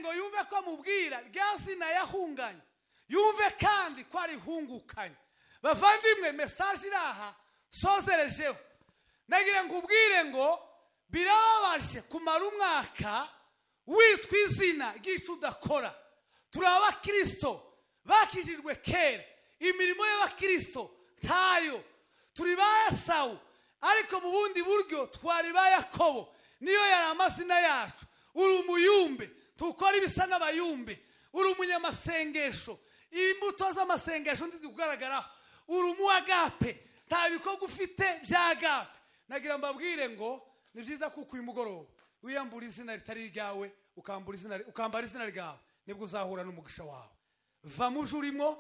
ngo yumve ko amubwira rya zina yahunganye, yumve kandi ko ari hungukanye. Bavandimwe, message iraha sozerejeho. Nagira ngo ubwire ngo birababaje kumara umwaka witwa izina ry'icyo udakora. Turi abakristo bakijijwe kera, imirimo y'abakristo ntayo. Turi ba Esawu ariko mu bundi buryo twari ba Yakobo, niyo yari amazina yacu. Uri umuyumbe, tukora ibisa n'abayumbe. Uri umunyamasengesho, imbuto z'amasengesho ndizi kugaragaraho. Uri umuagape, nta bikorwa ufite by'agape. Nagira mbabwire ngo ni byiza kuko uyu mugoroba wiyambura izina ritari ryawe, ukambara izina ryawe, nibwo uzahura n'umugisha wawe. Va mu jurimo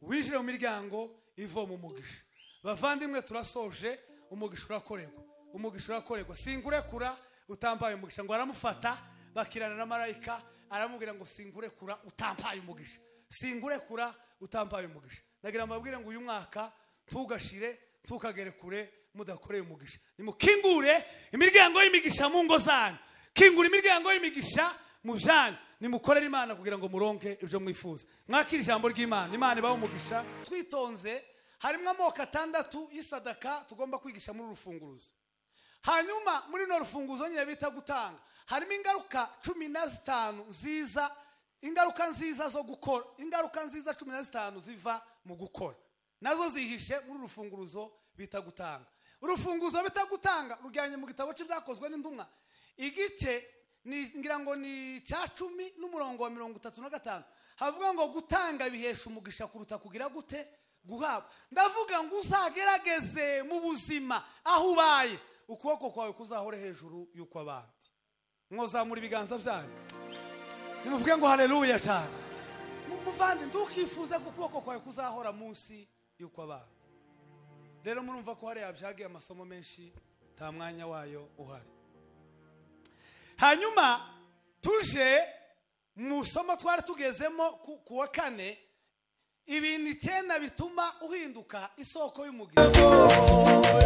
winjire mu miryango ivo mu mugisha. Bavandimwe, turasoje. Umugisha urakorerwa, umugisha urakorerwa. Singurekura utambaye umugisha. Ngo aramufata bakirana na marayika, aramubwira ngo singurekura utampaye umugisha, singurekura utampaye umugisha. Nagira mbabwire ngo uyu mwaka tugashire tukagere kure mudakoreye umugisha. Nimukingure imiryango y'imigisha mu ngo zanyu, kingura imiryango y'imigisha mu byanyu. Nimukorere Imana kugira ngo muronke ibyo mwifuza. Mwakira ijambo ry'Imana. Imana ibaho umugisha. Twitonze, harimo amoko 6 y'isadaka tugomba kwigisha muri rufunguruzo. Hanyuma muri no rufunguzo nyine bita gutanga, harimo ingaruka 15 nziza, ingaruka nziza zo gukora, ingaruka nziza 15 ziva mu gukora, nazo zihishe muri rufunguruzo bita gutanga. Urufunguzo bita gutanga rujyanye mu gitabo cy'ibyakozwe n'intumwa, igice ni ngira ngo ni cya 10 n'umurongo wa 35. Havuga ngo gutanga bihesha umugisha kuruta kugira gute guhabwa. Ndavuga ngo uzagerageze mu buzima aho ubaye, ukuboko kwawe kuzahore hejuru yuko abandi. Mwozamura ibiganza byanyu nimuvuge ngo haleluya cyane. Muvandi, ndukifuza ko ukuboko kwawe kuzahora munsi yuko abandi. Rero murumva ko hari yabyagiye amasomo menshi, nta mwanya wayo uhari. Hanyuma tuje mu somo twari tugezemo ku wa 4, ibintu 9 bituma uhinduka isoko y'umugisha.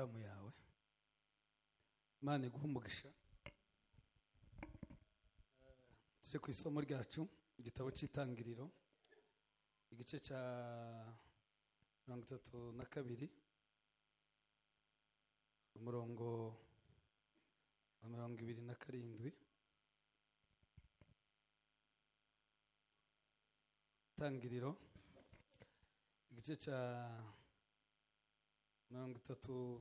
ikaramu yawe. Imana iguhe umugisha. Tuje ku isomo ryacu, igitabo cy'Itangiriro, igice cya 32 umurongo wa 27. Itangiriro igice cya 32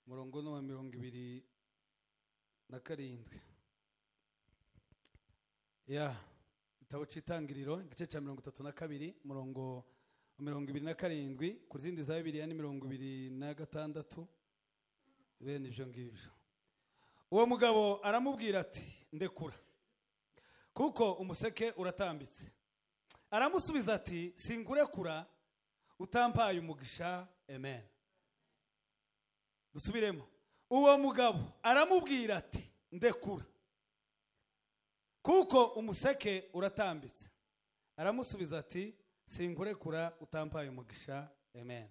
umurongo wa 27. Igitabo cy'Itangiriro igice cya 32 umurongo wa 27, ku zindi za Bibiliya ni 26. Bene ibyo ngibyo. Uwo mugabo aramubwira ati ndekura, kuko umuseke uratambitse. Aramusubiza ati singurekura utampaye umugisha. Amen. Dusubiremo. Uwo mugabo aramubwira ati ndekura, kuko umuseke uratambitse. Aramusubiza ati singurekura utampaye umugisha. Amen.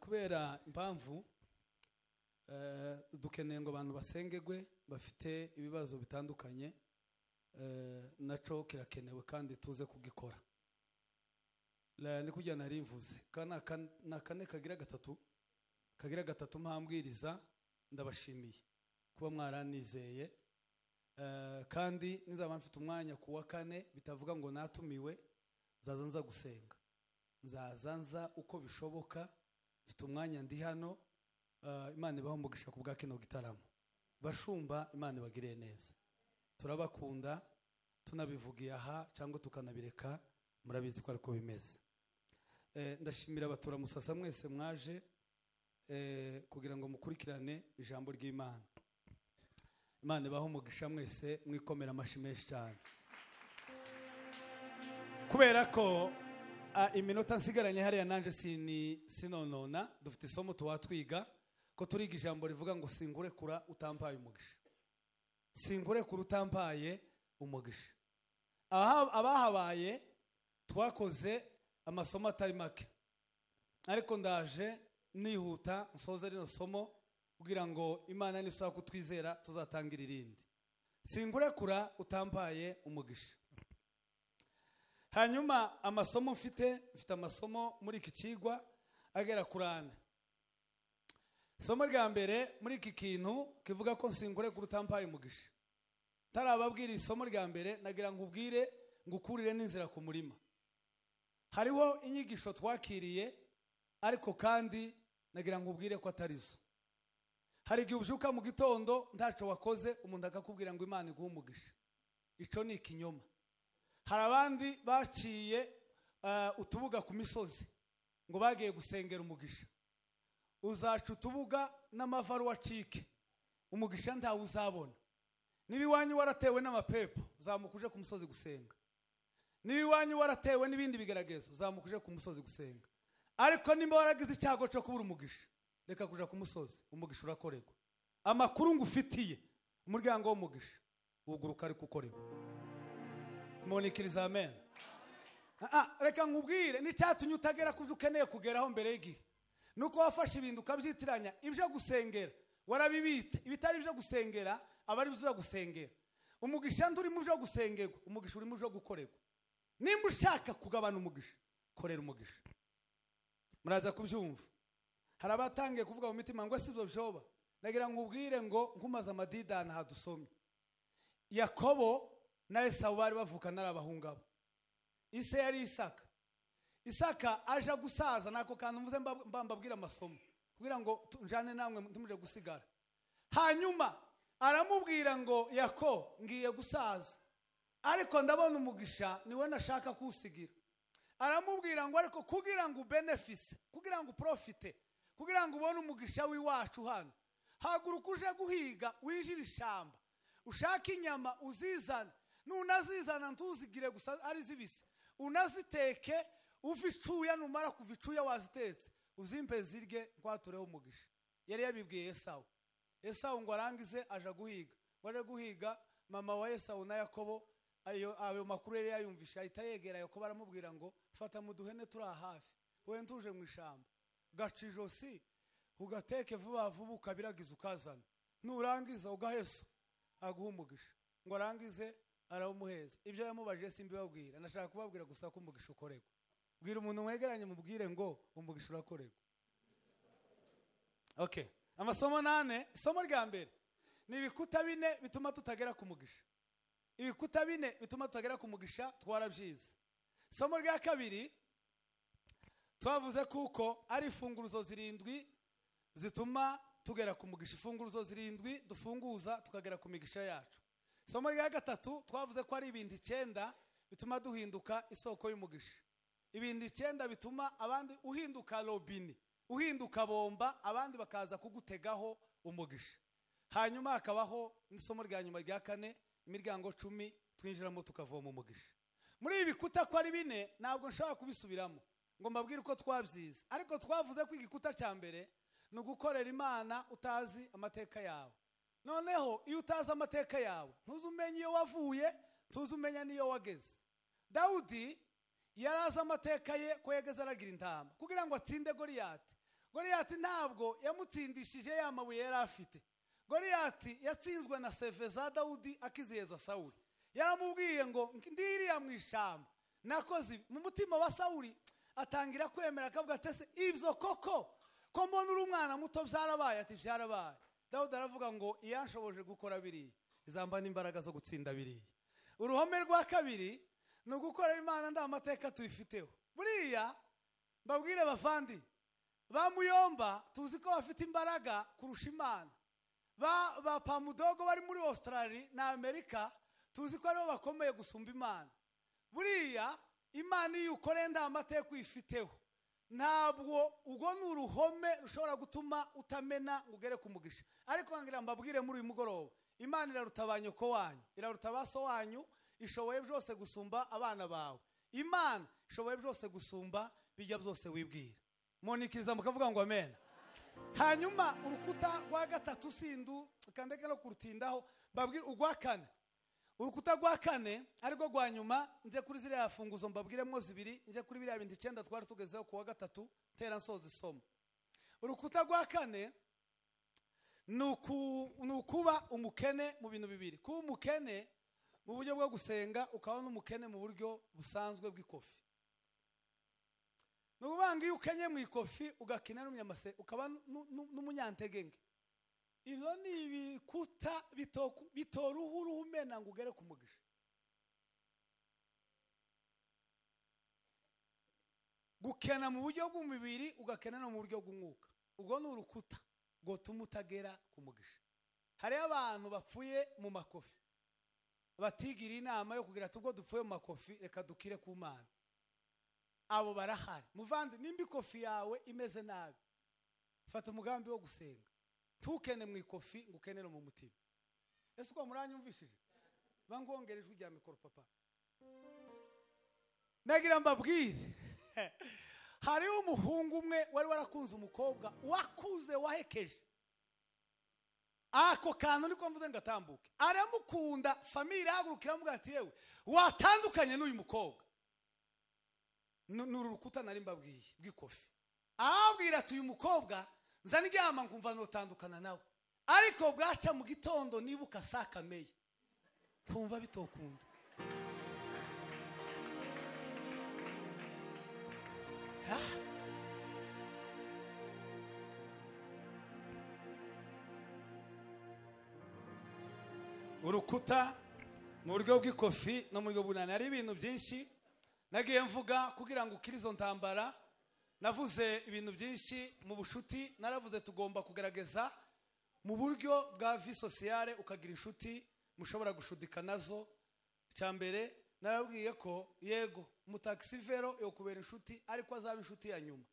Kubera impamvu dukeneye ngo abantu basengegwe bafite ibibazo bitandukanye, naco kirakenewe kandi tuze kugikora. Ni kujya narimvuze kana kane kagira gatatu mpambwiriza. Ndabashimiye kuba mwaranizeye, kandi nizaba mfite umwanya kuwa kane bitavuga ngo natumiwe, nzaza gusenga, nzaza uko bishoboka. Mfite umwanya ndi hano. Imana ibaho umugisha ku bwa kino gitaramo. Bashumba, Imana ibagiriye neza. Turabakunda, tunabivugiye aha cyangwa tukanabireka, murabizi ko ariko bimeze. Ndashimira abatura Musasa mwese mwaje kugira ngo mukurikirane ijambo ry'Imana. Imana ibaho umugisha mwese, mwikomera amashi menshi cyane. Kubera ko iminota nsigaranye hariya nanje sinonona, dufite isomo tuwatwiga ko turiga ijambo rivuga ngo singurekura utampaye umugisha. Singurekura utampaye umugisha. Abahabaye twakoze amasomo atari make, ariko ndaje nihuta nsoza rino somo kugira ngo Imana nisaba kutwizera tuzatangira irindi. Singurekura utampaye umugisha. Hanyuma amasomo mfite amasomo muri iki kigwa agera kurane. Somo rya mbere muri iki kintu kivuga ko singurekura utampaye umugisha. Tarababwira isomo rya mbere, nagira nkubwire ngukurire n'inzira ku murima. Hariho inyigisho twakiriye, ariko kandi nagira nkubwire ko atarizo. Hari igihe ubyuka mu gitondo ntaco wakoze, umuntu akakubwira ngo Imana iguhe umugisha. Ico ni ikinyoma. Hari abandi baciye utubuga ku misozi ngo bagiye gusengera umugisha. Uzaca utubuga n'amavaru wacike, umugisha ntawe uzabona. Niba iwanyu waratewe n'amapepo, uzamukuje ku musozi gusenga. Niba iwanyu waratewe n'ibindi bigeragezo, uzamukuje ku musozi gusenga. Ariko nimba waragize icyago cyo kubura umugisha, reka kuja ku musozi, umugisha urakorerwa. Amakuru ngufitiye, umuryango w'umugisha uguruka ari kukorewa. Monikiriza amen. Reka nkubwire n'icyatumye utagera kuvyo ukeneye kugeraho mbere y'igihe. Nuko wafashe ibintu ukabyitiranya, ibyo gusengera warabibitse, ibitari byo gusengera abari byo gusengera. Umugisha nduri mu byo gusengerwa, umugisha uri mu byo gukorerwa. Nimba ushaka kugabana umugisha, korera umugisha. Muraza kubyumva. Hari abatangiye kuvuga mu mitima ngo sibyo byoba. Nagira nkubwire ngo nkumaza amadidana hadusomye. Yakobo na Esau bari bavukana n'abahungabo. Ise yari Isaka. Isaka aje gusaza, nako kandi mvuze mbabwira amasomo kugira ngo njane namwe ntimuje gusigara. Hanyuma aramubwira ngo Yako ngiye gusaza, ariko ndabona umugisha niwe nashaka kusigira. Aramubwira ngo ariko kugira ngo benefise, kugira ngo profite, kugira ngo ubone umugisha w'iwacu hano, haguruka uje guhiga winjira ishamba, ushaka inyama uzizana. Nunazizana ntuzigire gusa ari zibise, unaziteke uvicuya, numara kuvicuya wazitetse uzimpe zirye kwatureho umugisha. Yari yabibwiye Esau. Esau ngo arangize aja guhiga. Waje guhiga, mama wa Esau na Yakobo ayo makuru yari yayumvisha ahita yegera Yakobo aramubwira ngo fata mu duhene turi hafi we ntuje mu ishamba gaca ijosi ugateke vuba vuba ukabiragiza ukazana nurangiza ugahesa aguha umugisha ngo arangize arawumuheza. Ibyo yamubajije simbibabwira, nashaka kubabwira gusa ko umugisha ukorerwa. Bwira umuntu mwegeranye mubwire ngo umugisha urakorerwa. Okay, amasomo 8. Isomo rya mbere ni ibikuta 4 bituma tutagera ku mugisha. Ibikuta 4 bituma tutagera ku mugisha twarabyize. Isomo rya kabiri twavuze kuko ari ifunguruzo 7 zituma tugera ku mugisha. Ifunguruzo 7 dufunguza tukagera ku migisha yacu. Isomo rya gatatu twavuze ko ari ibindi 9 bituma duhinduka isoko y'umugisha. Ibindi 9 bituma abandi uhinduka robini, uhinduka bomba, abandi bakaza kugutegaho umugisha. Hanyuma akabaho n'isomo rya nyuma rya 4, imiryango 10 twinjiramo tukavoma umugisha. Muri ibi bikuta ko ari 4 ntabwo nshaka kubisubiramo ngo mbabwire uko twabyize, ariko twavuze ko igikuta cya mbere ni ugukorera Imana utazi amateka yawe. Noneho iyo utazi amateka yawe ntuzumenya iyo wavuye, ntuzumenya niyo wageze. Dawudi yarazi amateka ye ko yageze aragira intama kugira ngo atsinde Goliyati. Goliyati ntabwo yamutsindishije ya mabuye yari afite. Goliyati yatsinzwe na seve za Dawudi akiziyeza Sawuli. Yaramubwiye ngo ndiriya mu ishamba nakoze. Mu mutima wa Sawuli atangira kwemera akavuga ati ese ibyo koko ko mbona uri umwana muto byarabaye? Ati byarabaye. Dawudi aravuga ngo iyanshoboje gukora biriya izamba n'imbaraga zo gutsinda biriya. Uruhome rwa kabiri ni ugukorera Imana nda amateka tuyifiteho. Buriya mbabwire bavandi ba Muyomba tuzi ko bafite imbaraga kurusha Imana. Ba Pamudogo bari muri Australia na Amerika tuzi ko aribo bakomeye gusumba Imana. Buriya Imana iyo ukoreye nda amateka uyifiteho ntabwo ubwo n'uruhome rushobora gutuma utamena ngo ugere ku mugisha. Ariko ngira mbabwire muri uyu mugoroba Imana iraruta abanyoko wanyu, iraruta abaso wanyu, ishoboye byose gusumba abana bawe. Imana ishoboye byose gusumba bijya byose wibwira. Monikiriza mukavuga ngo amen. Hanyuma urukuta rwa gatatu sindu kandeke no kurutindaho babwire urwa 4. Urukuta rwa 4 ariko rwa nyuma nje kuri ziriya funguzo mbabwiremo 2 nje kuri biriya bindi 9 twari tugezeho ku wa gatatu tera nsoza isomo. Urukuta rwa 4 nukuba umukene mu bintu 2. Kuba umukene mu buryo bwo gusenga, ukaba n'umukene mu buryo busanzwe bw'ikofi. Nubanga iyo ukenye mu ikofi ugakina n'umunyamase ukaba n'umunyantege. Ibyo ni ibikuta bitoruhuru umena ngo ugere ku mugisha. Gukena mu buryo bw'umubiri ugakena no mu buryo bw'umwuka, ubwo ni urukuta ngo tumutagera ku mugisha. Hari abantu bapfuye mu makofi batigira inama yo kugira tubwo dupfuye mu makofi reka dukire ku Mana. Abo barahari. Muvandi nimba ikofi yawe imeze nabi, fata umugambi wo gusenga. Tukene mu ikofi ngukene no mu mutima. Ese ko muranyumvishije? Bangongera ijwi rya mikoro papa. Nagira mbabwire. Hari umuhungu umwe wari warakunze umukobwa wakuze wahekeje. Ako kantu niko mvuze ngatambuke. Aramukunda, family yagurukira mu gati yewe watandukanye n'uyu mukobwa. Nurukuta nari mbabwiye bw'ikofi. Abwira ati uyu mukobwa nza ndyama nkumva notandukana nawe, ariko bwaca mu gitondo nibuka sakameye kumva bitokunda. Urukuta mu buryo bw'ikofi no mu buryo bunani ari ibintu byinshi nagiye mvuga kugira ngo ukirizo ntambara. Navuze ibintu byinshi mu bushuti, naravuze tugomba kugerageza mu buryo bwa vie sociale ukagira inshuti mushobora gushudika nazo. Cyambere narabwiye ko yego umutaxivero yo kubera inshuti ariko azaba inshuti ya nyuma,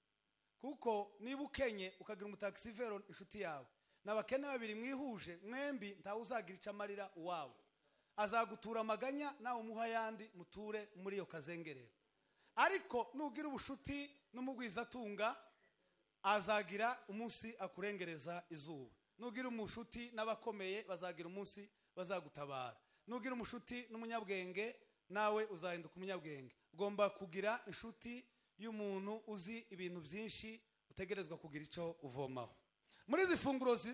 kuko niba ukenye ukagira umutaxivero inshuti yawe nabakene babiri mwihuje mwembi ntawe uzagira icamarira uwawe, azagutura amaganya nawe umuha yandi muture muri iyo kazengerero. Ariko nugira ubushuti n'umugwiza tunga azagira umunsi akurengereza izuba. Nugira umushuti n'abakomeye bazagira umunsi bazagutabara. nugira umushuti n'umunyabwenge nawe uzahinduka umunyabwenge. Ugomba kugira inshuti y'umuntu uzi ibintu byinshi, utegerezwa kugira icyo uvomaho. Muri izi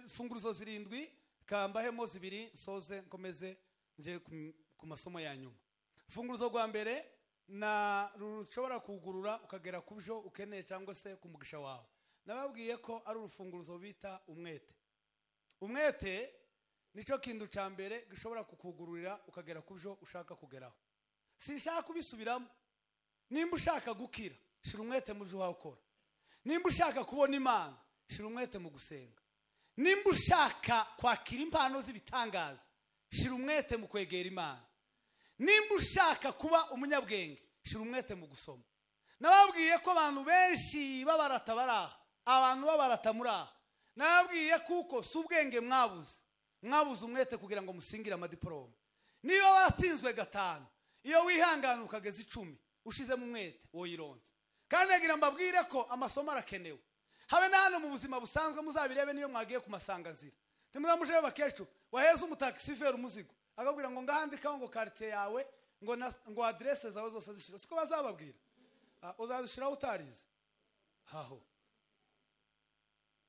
funguruzo zirindwi kambahemo zibiri soze nkomeze nje ku masomo ya nyuma. Funguruzo rwa mbere na rushobora kugurura ukagera ku byo ukeneye cyangwa se ku mugisha wawe. Nababwiye ko ari urufunguruzo bita umwete. Umwete nico kintu cya mbere gishobora kukugururira ukagera ku byo ushaka kugeraho. Sinshaka kubisubiramo. Nimba ushaka gukira, shira umwete mu byo wakora. Nimba ushaka kubona Imana, shira umwete mu gusenga. Nimba ushaka kwakira impano z'ibitangaza, shira umwete mu kwegera Imana. Nimba ushaka kuba umunyabwenge, shira umwete mu gusoma. Nababwiye ko abantu benshi babarata baraha, abantu babarata muraha. Nababwiye kuko si ubwenge mwabuze umwete kugira ngo musingire amadiplome. Niba waratsinzwe 5, iyo wihangana ukageza 10, ushize mu mwete woyironze. Kandi nagira mbabwire ko amasomo arakenewe. Habe nano mu buzima busanzwe muzabirebe niyo mwagiye ku masanganzira. Timuzamuje bakecuru waheza umutaxifera umuzigo. Akabwira ngo ngahandika ngo quartier yawe ngo adresse zawe zose zishira. Siko bazababwira. Uzazishira utarize. Haho.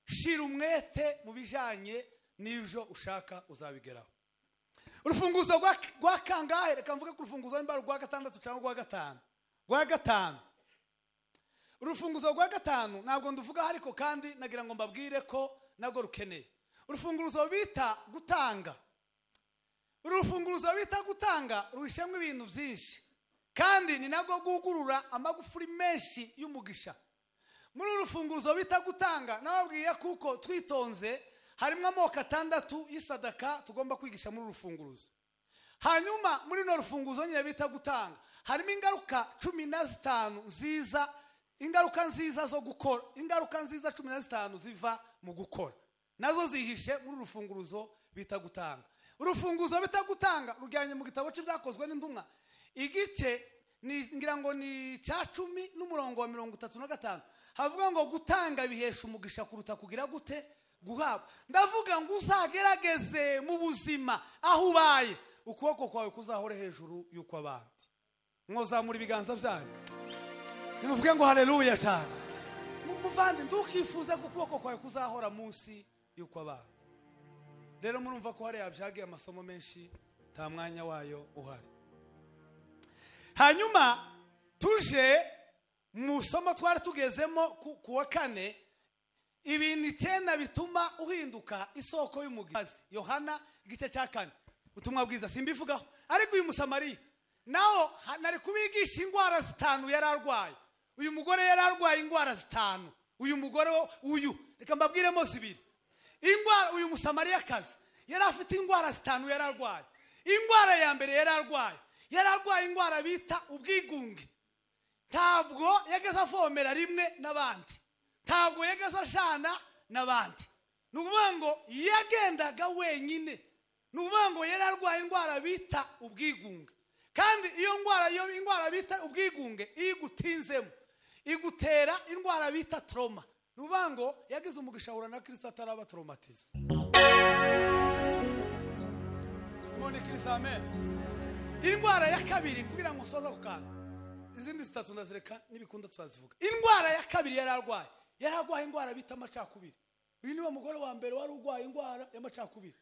Shira umwete mu bijanye n'ibyo ushaka uzabigeraho. Urufunguzo rwa kangahe reka mvuge ku rufunguzo imbara rwa 6 cyangwa rwa 5. Rwa 5. Urufunguzo rwa 5 ntabwo nduvuga ariko kandi nagira ngo mbabwire ko nago rukeneye. Urufunguzo bita gutanga. Urufunguzo bita gutanga ruhishemwe ibintu byinshi kandi ni nago gugurura amagufuri menshi y'umugisha. Muri urufunguzo bita gutanga nababwiye kuko twitonze harimo amoko 6 y'isadaka tugomba kwigisha muri urufunguzo. Hanyuma muri no rufunguzo nyine bita gutanga harimo ingaruka 15 nziza, ingaruka nziza zo gukora, ingaruka nziza 15 ziva mu gukora, nazo zihishe muri urufunguzo bita gutanga. Urufunguzo bita gutanga rujyanye mu gitabo cy'ibyakozwe n'intumwa igice ngira ngo ni cya 10 n'umurongo wa 35 havuga ngo gutanga bihesha umugisha kuruta kugira gute guhabwa. Ndavuga ngo uzagerageze mu buzima aho ubaye ukuboko kwawe kuzahore hejuru yuko abandi. Mwozamura ibiganza byanyu nimuvuge ngo haleluya cyane. Muvandi ndukifuza ko ukuboko kwawe kuzahora munsi yuko abandi. Rero murumva ko hari yabyagiye amasomo menshi ta mwanya wayo uhari. Hanyuma tuje mu somo twari tugezemo ku wa 4 ibintu 9 bituma uhinduka isoko y'umugazi. Yohana igice cya 4 utumwa bwiza simbivugaho ariko uyu Musamariya naho nari kubigisha ingwara 5 yararwaye. Uyu mugore yararwaye ingwara 5. Uyu mugore uyu reka mbabwiremo 2. Ingwara uyu Musamariya kazi yari afite ingwara 5 yararwaye. Ingwara ya mbere yararwaye ingwara bita ubwigunge. Ntabwo yageze avomera rimwe n'abandi, ntabwo yageze ashana n'abandi. Nuvuga ngo yagendaga wenyine. Nuvuga ngo yararwaye ingwara bita ubwigunge. Kandi iyo ingwara bita ubwigunge igutinzemo igutera ingwara bita trauma. Nuvuga ngo yagize umugisha ahura na Kristo ataraba traumatize. Mone Kristo amen. Ingwara ya kabiri kugira ngo soza kukana izindi 3 ndazireka nibikunda tuzazivuga. Ingwara ya kabiri yararwaye ingwara bita amacakubiri. Uyu niwe mugore wa mbere wari urwaye ingwara y'amacakubiri.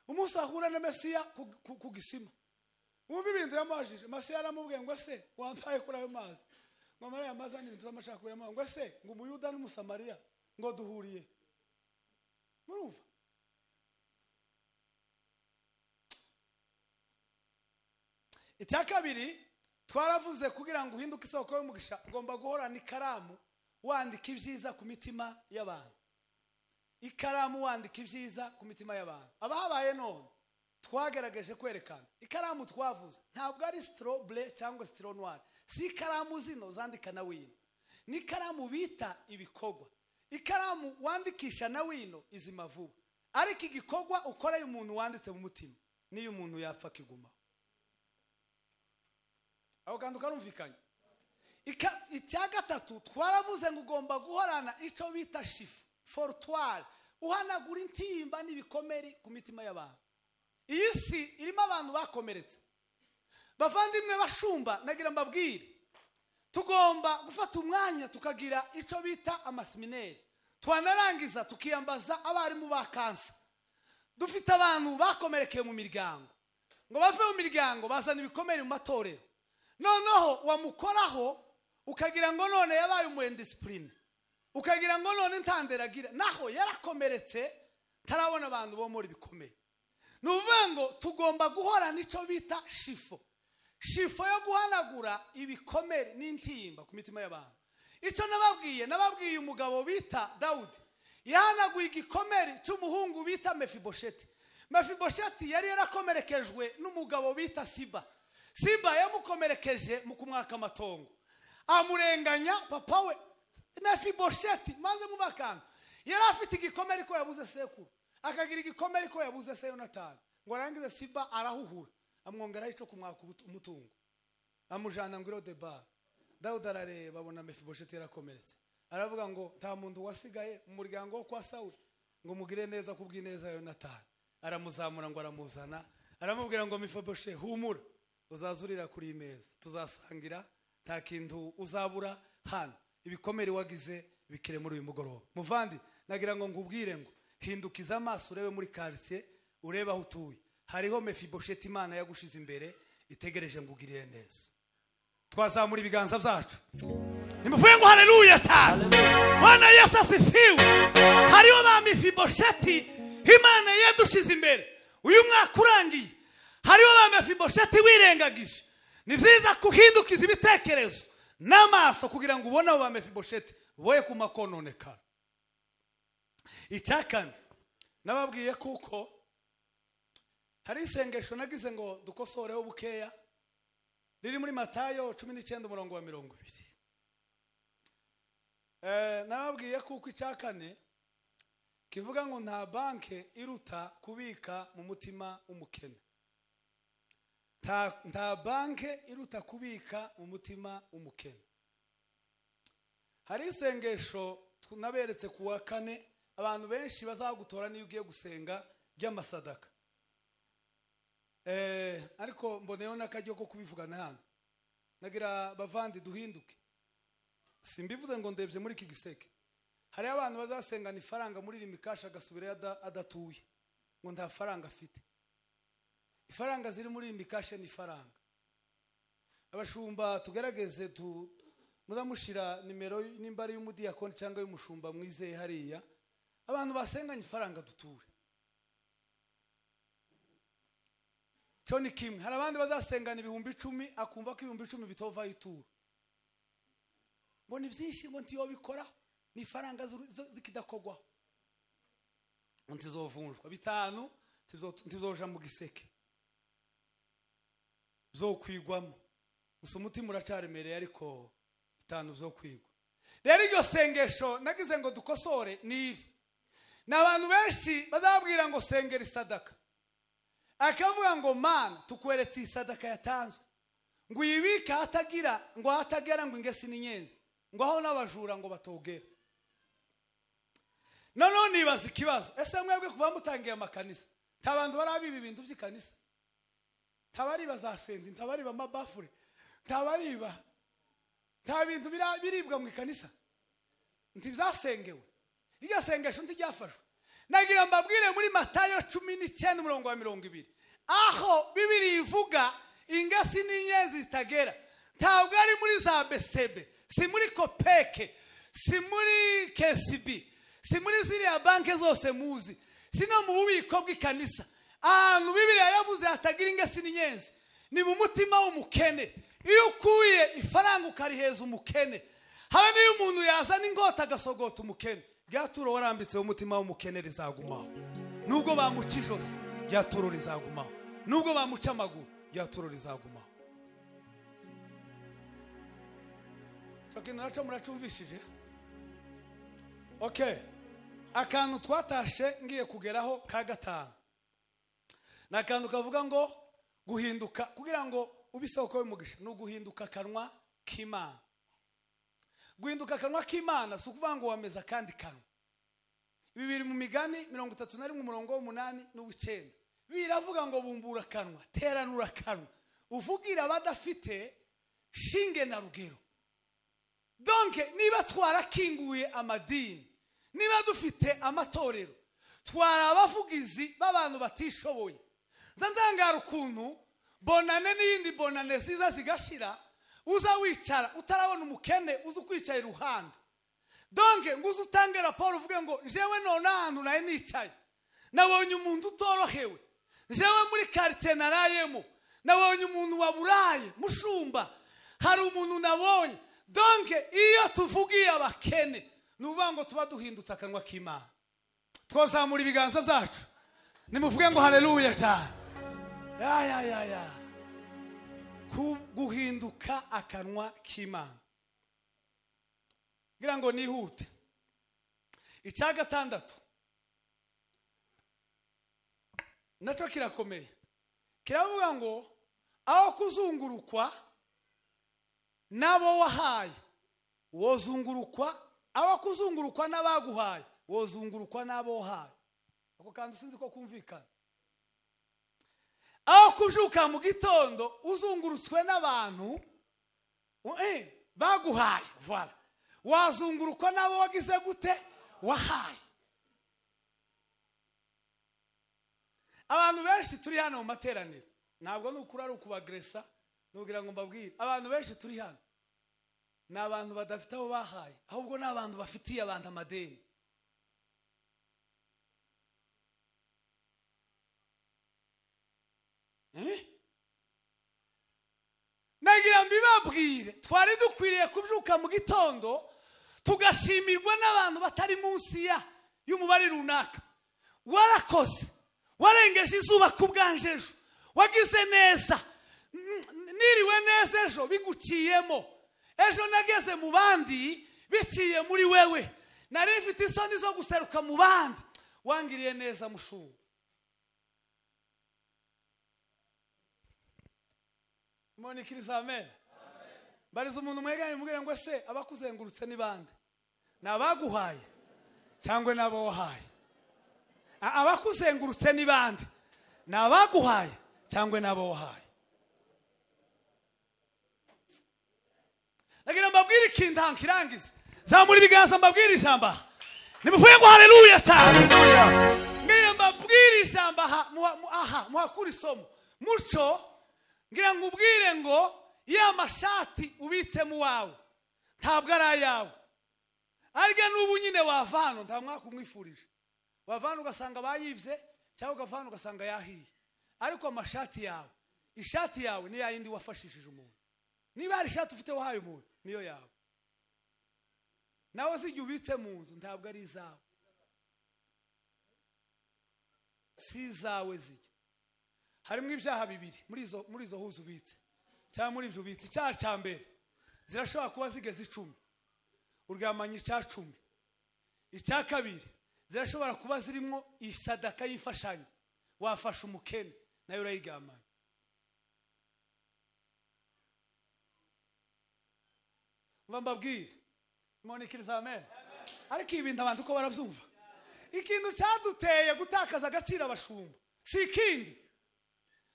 Umunsi ahura na Mesiya ku gisima. Umva ibintu yamajije. Mesiya aramubwiye ngo se wambaye kuri ayo mazi. Ngo Mariya amazanye ibintu by'amacakubiri ngo se ngo umuyuda n'umusamariya ngo duhuriye. Murumva? Icya kabiri twaravuze kugira ngo uhinduke isoko y'umugisha ugomba guhorana ikaramu wandika ibyiza ku mitima y'abantu. Ikaramu wandika ibyiza ku mitima y'abantu. Abahabaye none twagerageje kwerekana ikaramu twavuze ntabwo ari stro bleu cyangwa stro noir. Si ikaramu zino zandika na wino. Ni ikaramu bita ibikogwa. Ikaramu wandikisha na wino izima vuba. Ariko igikogwa ukoreye umuntu wanditse mu mutima niyo umuntu yapfa kiguma. Aho kandi ukarumvikanye. Icya gatatu twaravuze ngo ugomba guhorana icyo bita chiffre fortoire uhanagura intimba n'ibikomeri ku mitima y'abantu. iyi si irimo abantu bakomeretse. Bavandimwe bashumba, nagira mbabwire, tugomba gufata umwanya tukagira icyo bita amaseminari, twanarangiza tukiyambaza abarimu ba kansa. Dufite abantu bakomerekeye mu miryango, ngo bave mu miryango bazana ibikomere mu matorero, noneho wamukoraho ukagira ngo none yabaye umwendisipurine, ukagira ngo none ntanderagira, naho yarakomeretse tarabona abantu bo muri bikomeye. Nuvuga ngo tugomba guhorana icyo bita shifo yo guhanagura ibikomere n'intimba ku mitima y'abantu. Icyo nababwiye umugabo bita Dawudi yahanaguye igikomere cy'umuhungu bita Mefibosheti. Mefibosheti yari yarakomerekejwe n'umugabo bita Siba yamukomerekeje mu kumwaka amatongo, amurenganya papa we Mefibosheti. Maze mu bakanga yari afite igikomere ko yabuze sekuru, akagira igikomere ko yabuze se Yonatani, ngo arangize Siba arahuhura amwongeraho icyo kumwaka umutungo, amujana ngo Lodebar. Dawudi arareba abona Mefibosheti yarakomeretse, aravuga ngo nta muntu wasigaye mu muryango wo kwa Sawuli ngo mugire neza kubw'ineza ya Yonatani. Aramuzamura ngo aramuzana, aramubwira ngo Mefibosheti humura, uzazurira kuri imeza, tuzasangira, nta kintu uzabura hano, ibikomere wagize bikire muri uyu mugoroba. Muvandi, nagira ngo nkubwire ngo hindukiza amaso urebe muri quartier, urebe aho utuye, hariho Mefibosheti Imana yagushize imbere itegereje ngo ugirire neza. Twazamura ibiganza byacu, nimuvuye ngo haleluya cyane. Bwana Yesu asifiwe. Hariho ba Mefibosheti Imana yadushize imbere uyu mwaka urangiye, hariho ba Mefibosheti wirengagije. Ni byiza kuhindukiza ibitekerezo n'amaso kugira ngo ubone abo ba Mefibosheti boye ku makononekara. Icyakane nababwiye kuko hari isengesho nagize ngo dukosoreho bukeya, riri muri Matayo 19:20. Nababwiye kuko icyakane kivuga ngo nta banke iruta kubika mu mutima umukene. Nta banke iruta kubika mu mutima umukene. Hari isengesho tunaberetse kuwa kane, abantu benshi bazagutora niyo ugiye gusenga ry'amasadaka. Ariko mboneyeho n'akajyo ko kubivugana hano. Nagira bavandi duhinduke, simbivuze ngo ndebye muri iki giseke. Hari abantu bazasengana ifaranga muri rimikasha agasubira adatuye ngo nta faranga afite. Ifaranga ziri muri rimikasha ni faranga. Abashumba tugerageze muzamushira nimero n'imbari y'umudiyakoni cyangwa y'umushumba mwizeye hariya, abantu basenganye ifaranga duture. Cyo ni kimwe. Hari abandi bazasengana ibihumbi 10 akumva ko ibihumbi 10 bitova ituro. Mbona byinshi ngo ntiyo bikora ni faranga zikidakogwa. Ntizovunjwa 5 ntizoja mu giseke. Zo kwigwamo. Gusa umutima uracaremereye ariko 5 zo kwigwa. Rero iryo sengesho nagize ngo dukosore niri. N'abantu benshi bazabwira ngo sengera isadaka. Akavuga ngo Mana tukweretse isadaka yatanzwe, ngo uyibika hatagira ngo ingesi n'inyenzi, ngo aho n'abajura ngo batogera. None nibaza ikibazo, ese mwebwe kuva mutangiye amakanisa tabantu barabiba ibintu by'ikanisa, tabari bazasendi, tabari bamabafure, tabariba nta bintu biribwa mu ikanisa, ntibyasengewe. Iryo sengesho ntiryafashwe. Nagira mbabwire muri Matayo 19:20, aho Bibiri ivuga ingasi n'inyenzi zitagera, ntabwo ari muri za Besebe, si muri Kopeke, si muri KCB, si muri ziriya banke zose muzi, si no mu bubiko bw'ikanisa. Ahantu Bibiri yavuze hatagira ingasi n'inyenzi ni mu mutima w'umukene. Iyo ukuye ifaranga ukariheza umukene, habe niyo umuntu yazana ingota agasogota umukene, ryaturo warambitse mu mutima w'umukene rizagumaho. Nubwo bamuca ijosi ryaturo rizagumaho, nubwo bamuca amaguru ryaturo rizagumaho. Sokintu naco muracumvishije? Okay. Akantu twatashe ngiye kugeraho ka 5. Nakantu kavuga ngo guhinduka, kugira ngo ubisoko y'umugisha no guhinduka kanwa k'Imana. Guhinduka kanwa k'Imana si ukuvuga ngo wameza kandi kanwa. Ibi biri mu Migani 31:8 n'u9. biravuga ngo bumbura kanwa, teranura kanwa, uvugira abadafite shinge na rugero. Donc niba twarakinguye amadini, niba dufite amatorero, twara abavugizi b'abantu batishoboye. Ndangara ukuntu bonane n'indi bonane ziza zigashira, uza wicara utarabona umukene uza kwicara iruhande. Donc nguze utange raporo uvuge ngo jewe none ahantu naye nicaye nabonye umuntu utorohewe, jewe muri quartier narayemo nabonye umuntu waburaye mushumba, hari umuntu nabonye. Donc iyo tuvugiye abakene nuvuga ngo tuba duhindutse akanwa k'Imana. Twozamura ibiganza byacu nimuvuge ngo haleluya cyane. Ya guhinduka akanwa k'Imana. Ngira ngo nihute. Icya gatandatu naco kirakomeye, kiravuga ngo aho kuzungurukwa nabo wahaye wozungurukwa, aho kuzungurukwa n'abaguhaye wozungurukwa nabo wahaye. Ako kandi sinzi ko kumvikana. Aho kujuka mu gitondo uzungurutswe n'abantu baguhaye, voilà, wazungurukwa nabo wagize gute wahaye. Abantu benshi turi hano mu materaniro, ntabwo n'ukuri ari ukubagresa, nugira ngo mbabwire, abantu benshi turi hano ni abantu badafite abo bahaye, ahubwo ni abantu bafitiye abantu amadeni. Nagira mbibabwire, twari dukwiriye kubyuka mu gitondo tugashimirwa n'abantu batari munsi y'umubare runaka. Warakoze, warengeje izuba ku bwanjejo, wagize neza, niriwe neza ejo biguciyemo, ejo nageze mu bandi biciye muri wewe, nari mfite isoni zo guseruka mu bandi, wangiriye neza mushumba. Monikiriza amen. Bariza umuntu mweganye mubwire ngo se abakuzengurutse ni bande? Nabaguhaye cyangwa nabo wahaye? Abakuzengurutse ni bande? Nabaguhaye cyangwa nabo wahaye? Nagira mbabwire ikintu kirangiza, zamura ibiganza mbabwire ijambo. Nimuvuye ngo haleluya cyane. Ngira mbabwire ijambo muhakura isomo. Muco ngira ngubwire ngo ya mashati ubitse mu wawe ntabwo ari ayawe, arya n'ubu nyine wavano nta mwaka umwifurije, wavano ugasanga bayibye cyangwa ugavano ugasanga yahiye, ariko amashati yawe, ishati yawe ni yayindi wafashishije umuntu. Niba hari ishati ufite wahaye umuntu niyo yawe, nawe zijya ubitse mu nzu ntabwo ari izawe, si izawe zijya. Harimo ibyaha bibiri muri izo huzu ubitse cyangwa muri ibyo ubitse. Icyaha cya mbere zirashobora kuba zigeze 10, uryamanye icya 10. Icya kabiri zirashobora kuba zirimo isadaka y'imfashanyo, wafasha umukene nayo urayiryamanye. Mbabwire monikiriza amen. Ariko ibintu abantu ko barabyumva, ikintu cyaduteye gutakaza agaciro abashumba si ikindi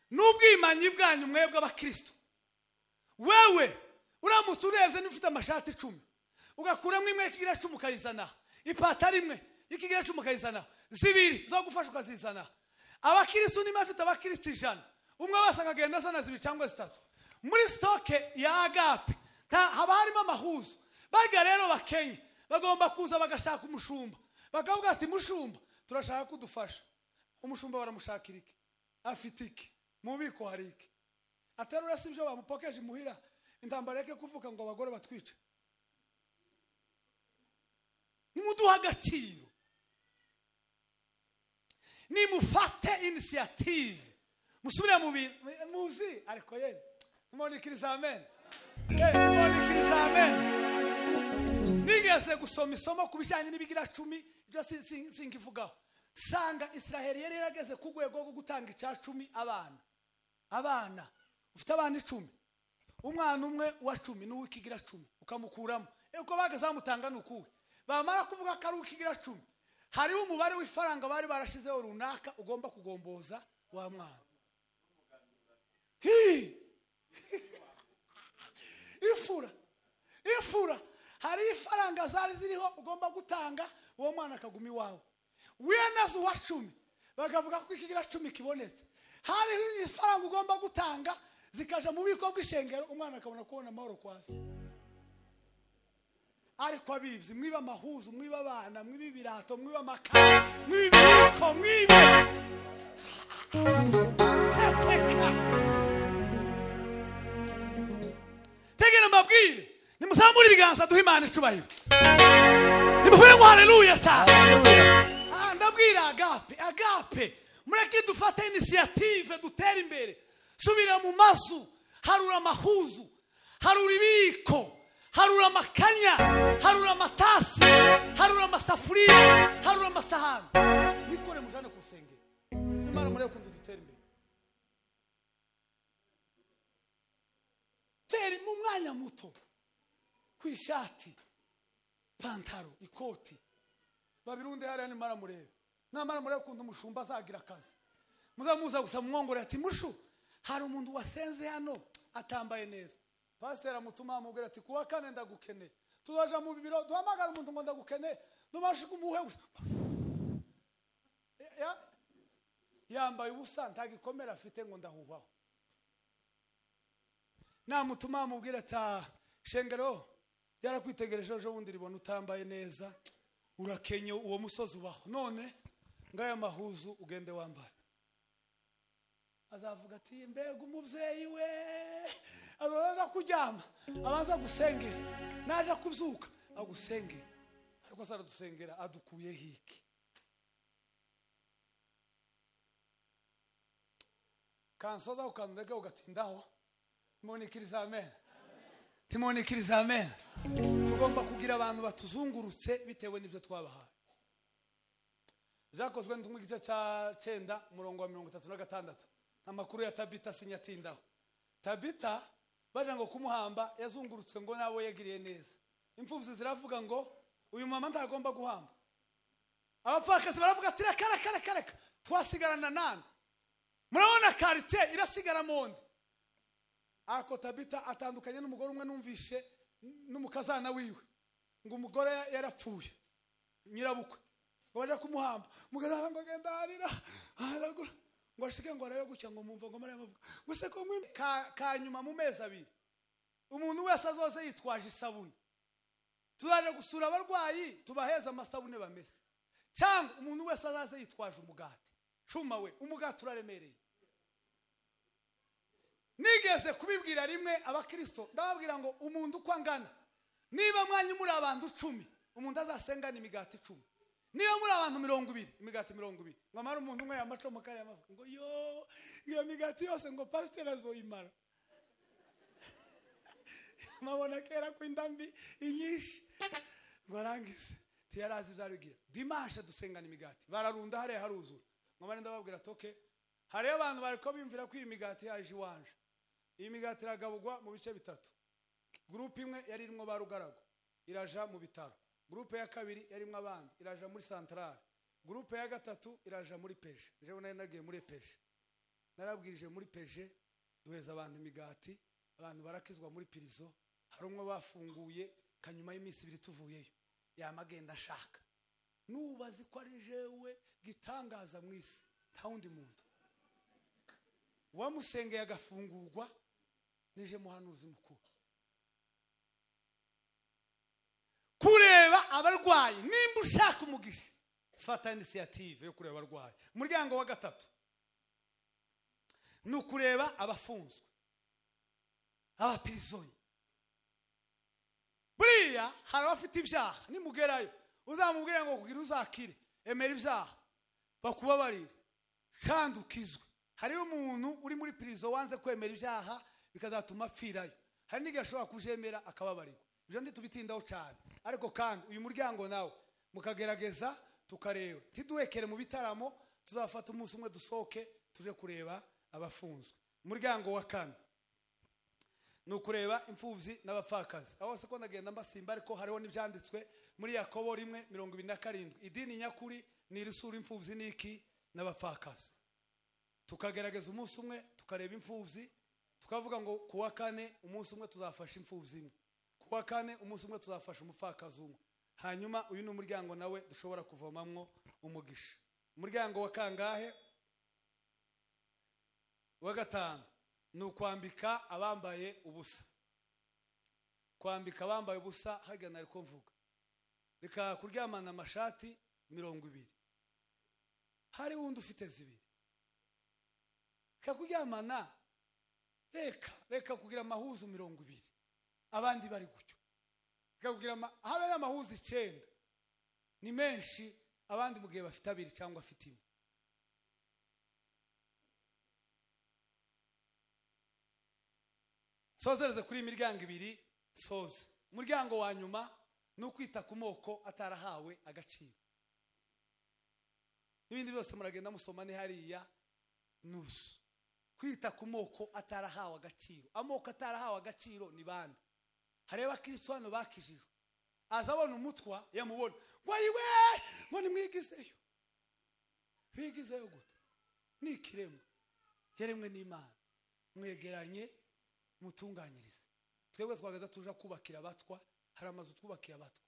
n'ubwimanyi bwanyu mwebwe abakristo. Wewe uramutse urebye n'ufite amashati 10 ugakuramo imwe ikigira 10 ukayizana, ipatari imwe ikigira 10 ukayizana, zibiri zo gufasha ukazizana. Abakristo ni mafite abakristo 100, umwe wese akagenda sana zibiri cyangwa 3 muri stoke ya Agape. Haba harimo amahuzo. Baga rero bakenye bagomba kuza bagashaka umushumba, bakavuga ati mushumba turashaka kudufasha. Umushumba baramushakira iki? Afite iki? Mubiko hari iki? Aterura sibyo bamupokeje muhira intambara yake kuvuka ngo abagore batwice. Nimuduha agaciro, nimufate initiative, musubire mu muzi. Ariko yene monikiriza amen. Monikiriza amen. Nigeze gusoma isomo kubijyanye n'ibigira 10 byo sinkivugaho. Sanga Israeli yari yarageze ku rwego rwo gutanga icya 10 abana ufite abana 10, umwana umwe wa 10 n'uwikigira 10 ukamukuramo, uko bagazamutanga nukuwe bamara kuvuga ko ari ukigira 10, hari umubare w'ifaranga bari barashizeho runaka ugomba kugomboza wa mwana ifura hari ifaranga zari ziriho ugomba gutanga uwo mwana akaguma iwawe wiyenaze uwa 10 bakavuga ko ikigira 10 kibonetse hari ifaranga ugomba gutanga zikaja mu biko bw'ishengero umwana akabona kubona amahoro kwasi ariko abibyi mwiba amahuzu mwiba abana mwiba ibirato mwiba amakara mwiba ibiko mwiba teteka tegera mabwire nimuzamure ibiganza duha Imana icubahiro nimuvuye ngo haleluya cyane ndabwira agape mureke dufate initiative dutera imbere subira mu mazu harura amahuzu harura ibiko harura amakanya harura amatasi harura amasafuriya harura amasahani nikore mujane kusengera Imana mureke kundi dutera imbere teri mu mwanya muto kwishati pantaro ikoti babirunde hariya Imana murebe namara murebe kundi umushumba azagira akazi muzamuza gusa mwongore ati mushu hari umuntu wasenze hano atambaye neza pastor amutuma amubwira ati kuwa kane ndagukene tuzaja mu bibiro duhamagara umuntu ngo ndagukene numashika umuhe gusa yambaye ubusa ntagikomera afite ngo ndahuhwaho namutuma amubwira ati shengero yarakwitegereje ejo bundi ribona utambaye neza urakenye uwo musozi ubaho none ngaya mahuzu ugende wambara azavuga ati mbega umubyeyi we azaza kujyama abanza gusengera naje kubyuka agusengera ariko saradusengera adukuye hiki kansoza ukandega ugatindaho monikiriza amen timonikiriza amen tugomba kugira abantu batuzungurutse bitewe n'ibyo twabahaye byakozwe mu gice cya 9 umurongo wa 36 amakuru ya Tabita sinyatindaho Tabita baje ngo kumuhamba yazungurutswe ngo nabo yagiriye neza imfubyi ziravuga ngo uyu mama ntagomba guhamba abapfakazi baravuga ati reka twasigarana nande murabona quartier irasigara monde ako Tabita atandukanye n'umugore umwe numvishe n'umukazana wiwe ngo umugore yarapfuye nyirabukwe ngo baje kumuhamba mugazana ngo genda harira aragura ngo ashike ngo arayo gucya ngo mumva ngo mariya bavuga guse ko kanyuma mu mezi 2 umuntu wese azoze yitwaje isabune tuzaje gusura abarwayi tubaheza amasabune bameze cyangwa umuntu wese azaze yitwaje umugati cuma we umugati uraremereye nigeze kubibwira rimwe abakristo ndababwira ngo umuntu uko angana niba mwanyu muri abantu 10 umuntu azasengana imigati 10 niba muri abantu 200 imigati 200 ngo amara umuntu umwe yamacomo kare yamavuga ngo yo iyo migati yose ngo pastor azoyimara mabona kera ko indambi inyinshi ngo rangize tiyarazi zarugira dimanche dusengana imigati bararunda hare haruzura ngo bari ndababwira toke hari abantu bariko bimvira ko imigati yaje iwanje iyi migati iragabugwa mu bice 3 groupe imwe yari irimo barugarago iraja mu bitaro groupe ya kabiri yarimo abandi iraja muri centrale groupe ya gatatu iraja muri peje jewe nari nagiye muri peje narabwirije muri peje duheza abantu imigati abantu barakizwa muri pirizo hari umwe bafunguye kanyuma y'iminsi 2 tuvuyeyo yamagenda ashaka nubazi ko ari jewe gitangaza mwisi nta wundi muntu wamusengeye agafungurwa nije muhanuzi mukuru kureba abarwayi nimba ushaka umugisha fata initiative yo kureba abarwayi umuryango wa 3 no kureba abafunzwe abaprisonniers buriya hari abafite ibyaha nimugerayo uzamubwira ngo kugira uzakire emera ibyaha bakubabarira kandi ukizwe hari umuntu uri muri prison wanze kwemera ibyaha bikazatuma apfirayo hari nigashobora kujemera akababarirwa ibyo ndi tubitindaho cyane ariko kandi uyu muryango nawe mukagerageza tukareba tiduhekere mu bitaramo tuzafata umunsi umwe dusoke tuje kureba abafunzwe umuryango wa 4 no kureba imfubyi n'abapfakazi aho se ko ndagenda mbasimba ariko hariho nibyanditswe muri Yakobo 1:27 idini nyakuri ni risura imfubyi niki n'abapfakazi tukagerageza umunsi umwe tukareba imfubyi tukavuga ngo kuwa kane umunsi umwe tuzafasha imfubyi imwe, kuwa kane umunsi umwe tuzafasha umupfakazi umwe. Hanyuma uyu ni umuryango nawe dushobora kuvomamwo umugisha. Umuryango wa kangahe? Wa gatanu ni ukwambika abambaye ubusa. Kwambika abambaye ubusa hagana ariko mvuga. Reka kuryamana amashati 200. Hari wundi ufite 2. Reka kuryamana reka kugira amahuzu 200. Abandi bari gutyo. Reka kugira habe n'amahuzu 9. Ni menshi abandi mugihe bafite 2 cyangwa afite 1. Sozereze kuri imiryango 2 soze. Umuryango wa nyuma no kwita ku moko atarahawe agaciro. N'ibindi byose muragenda musoma ni hariya nusu. Kwita ku moko atarahawe agaciro. Amoko atarahawe agaciro ni bande? Hareba Kristo hano bakijijwe. Azabona umutwa yamubona. Wayiwe ngo nimwigizeyo. Bigizeyo gute? Ni kiremwe. Yeremwe n'Imana. Mwegeranye mutunganyirize. Twebwe twagaza tuja kubakira abatwa, hari amazu twubakiye abatwa.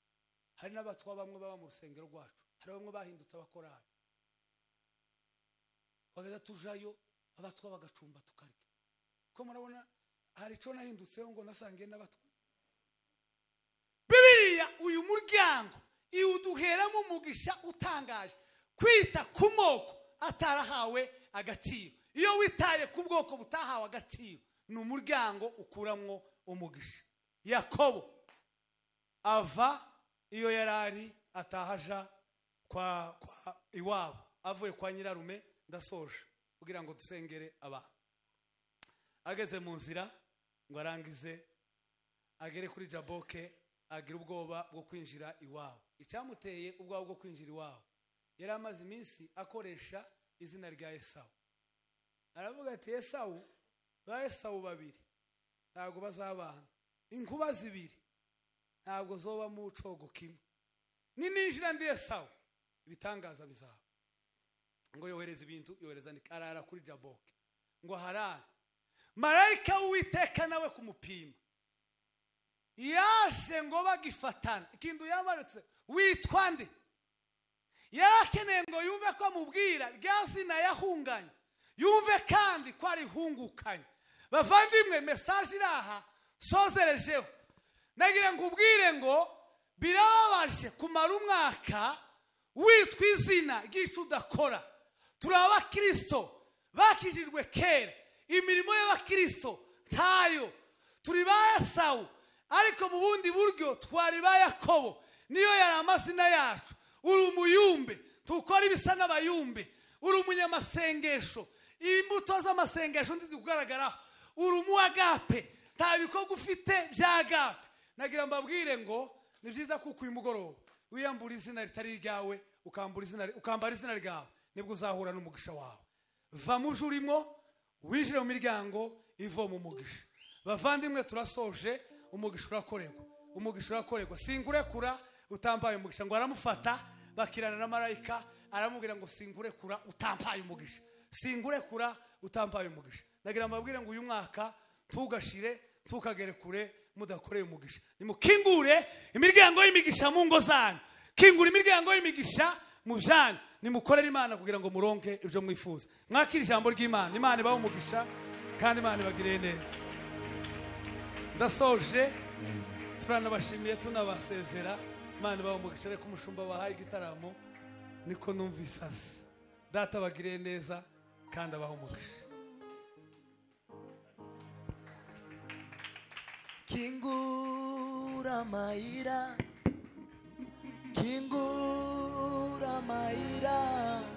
Hari n'abatwa bamwe baba mu rusengero rwacu. Hari bamwe bahindutse abakorari. Twagaza tujayo abatwa bagacumba tukarya. Ko murabona hari cyo nahindutseho ngo nasangiye n'abatwa. Bibiliya uyu muryango iwuduheramo umugisha utangaje. Kwita ku moko atarahawe agaciro. Iyo witaye ku bwoko butahawe agaciro ni umuryango ukuramwo umugisha. Yakobo ava iyo yarari atahaja kwa iwabo, avuye kwa nyirarume. Ndasoje kugira ngo dusengere abantu. Ageze mu nzira ngo arangize agere kuri Jaboke, agira ubwoba bwo kwinjira iwabo. Icyamuteye ubwoba bwo kwinjira iwabo, yari amaze iminsi akoresha izina rya Esawu. Aravuga ati Esawu, ba Esawu 2 ntago bazabana, inkuba 2 ntago zoba mu cogo kimwe. Ninjira ndi Esawu ibitangaza bizaba. Ngo yohereza ibintu, yohereza nikarara kuri Jaboke ngo harara. Marayika w'Uwiteka nawe kumupima yashe ngo bagifatana. Ikintu yabaretse witwa nde? Yarakeneye ngo yumve ko amubwira rya zina yahunganye, yumve kandi ko ari hungukanye. Bavandimwe, message iraha sozerejeho. Nagira ngo ubwire ngo birababaje kumara umwaka witwa izina ry'icyo udakora. Turi abakristo bakijijwe kera, imirimo y'abakristo ntayo. Turi ba Esawu ariko mu bundi buryo twari ba Yakobo. Niyo yari amazina yacu. Uri umuyumbe, tukora ibisa n'abayumbe. Uri umunyamasengesho, imbuto z'amasengesho ndizi kugaragaraho. Uri umuagape, nta bikorwa ufite by'agape. Nagira mbabwire ngo ni byiza kuko uyu mugoroba wiyambura izina ritari ryawe, ukambara izina ryawe, nibwo uzahura n'umugisha wawe. Va mu jurimo winjire mu miryango ivo mu mugisha. Bavandimwe, turasoje. Umugisha urakorerwa, umugisha urakorerwa. Singurekura utambaye umugisha. Ngo aramufata bakirana na marayika, aramubwira ngo singurekura utampaye umugisha, singurekura utampaye umugisha. Nagira mbabwire ngo uyu mwaka tugashire tukagere kure mudakoreye umugisha. Nimukingure imiryango y'imigisha mu ngo zanyu, kingura imiryango y'imigisha mu byana. Nimukorere Imana kugira ngo muronke ibyo mwifuza. Mwakira ijambo ry'Imana. Imana ibahe umugisha kandi Imana ibagirire neza. Ndasoje, turanabashimiye tunabasezera. Imana ibahe umugisha. Reka umushumba bahaye igitaramo niko numvise asa. Data bagirire neza kandi abahe umugisha. Kingura mayira, kingura mayira,